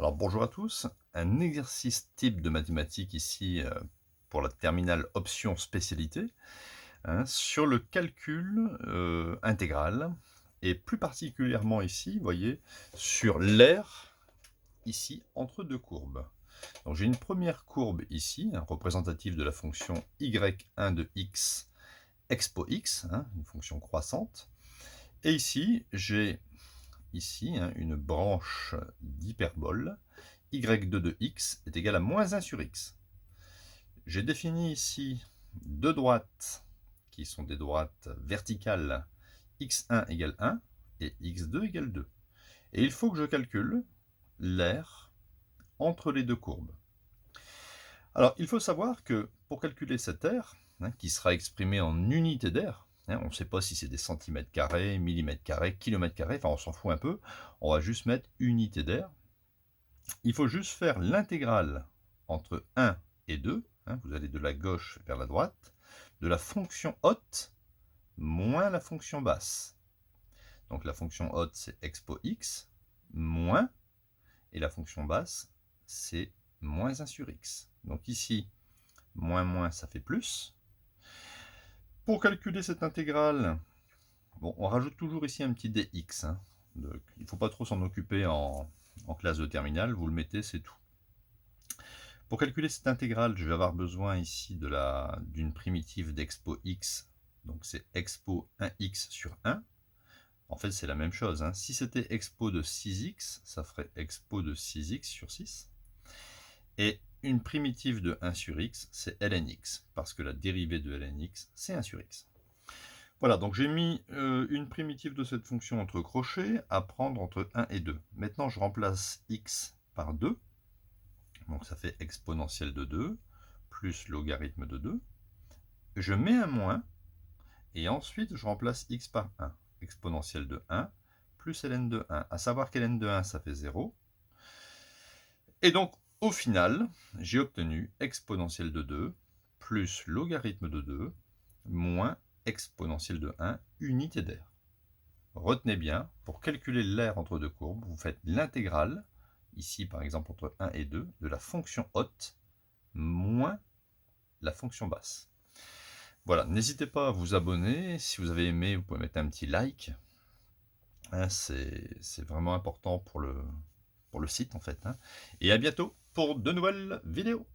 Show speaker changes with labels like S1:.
S1: Alors bonjour à tous, un exercice type de mathématiques ici pour la terminale option spécialité, hein, sur le calcul intégral et plus particulièrement ici, vous voyez, sur l'aire ici entre deux courbes. Donc j'ai une première courbe ici, hein, représentative de la fonction y1 de x expo x, hein, une fonction croissante, et ici j'ai une branche d'hyperbole y2 de x est égal à moins 1 sur x. J'ai défini ici deux droites qui sont des droites verticales x1 égale 1 et x2 égale 2. Et il faut que je calcule l'aire entre les deux courbes. Alors, il faut savoir que pour calculer cette aire, hein, qui sera exprimée en unité d'aire, hein, on ne sait pas si c'est des centimètres carrés, millimètres carrés, kilomètres carrés, enfin on s'en fout un peu, on va juste mettre unité d'aire. Il faut juste faire l'intégrale entre 1 et 2, hein, vous allez de la gauche vers la droite, de la fonction haute moins la fonction basse. Donc la fonction haute, c'est expo x, moins, et la fonction basse, c'est moins 1 sur x. Donc ici, moins moins, ça fait plus. Pour calculer cette intégrale, bon, on rajoute toujours ici un petit dx. Hein, il ne faut pas trop s'en occuper en classe de terminale, vous le mettez, c'est tout. Pour calculer cette intégrale, je vais avoir besoin ici d'une primitive d'expo x, donc c'est expo 1x sur 1. En fait, c'est la même chose, hein. Si c'était expo de 6x, ça ferait expo de 6x sur 6. Et une primitive de 1 sur x, c'est lnx, parce que la dérivée de lnx, c'est 1 sur x. Voilà, donc j'ai mis une primitive de cette fonction entre crochets à prendre entre 1 et 2. Maintenant, je remplace x par 2. Donc ça fait exponentielle de 2 plus logarithme de 2. Je mets un moins et ensuite je remplace x par 1. Exponentielle de 1 plus ln de 1. À savoir qu'ln de 1 ça fait 0. Et donc au final, j'ai obtenu exponentielle de 2 plus logarithme de 2 moins exponentielle de 1 unité d'aire. Retenez bien, pour calculer l'aire entre deux courbes, vous faites l'intégrale, ici par exemple entre 1 et 2, de la fonction haute moins la fonction basse. Voilà, n'hésitez pas à vous abonner. Si vous avez aimé, vous pouvez mettre un petit like. Hein, c'est vraiment important pour le site en fait. Hein. Et à bientôt pour de nouvelles vidéos.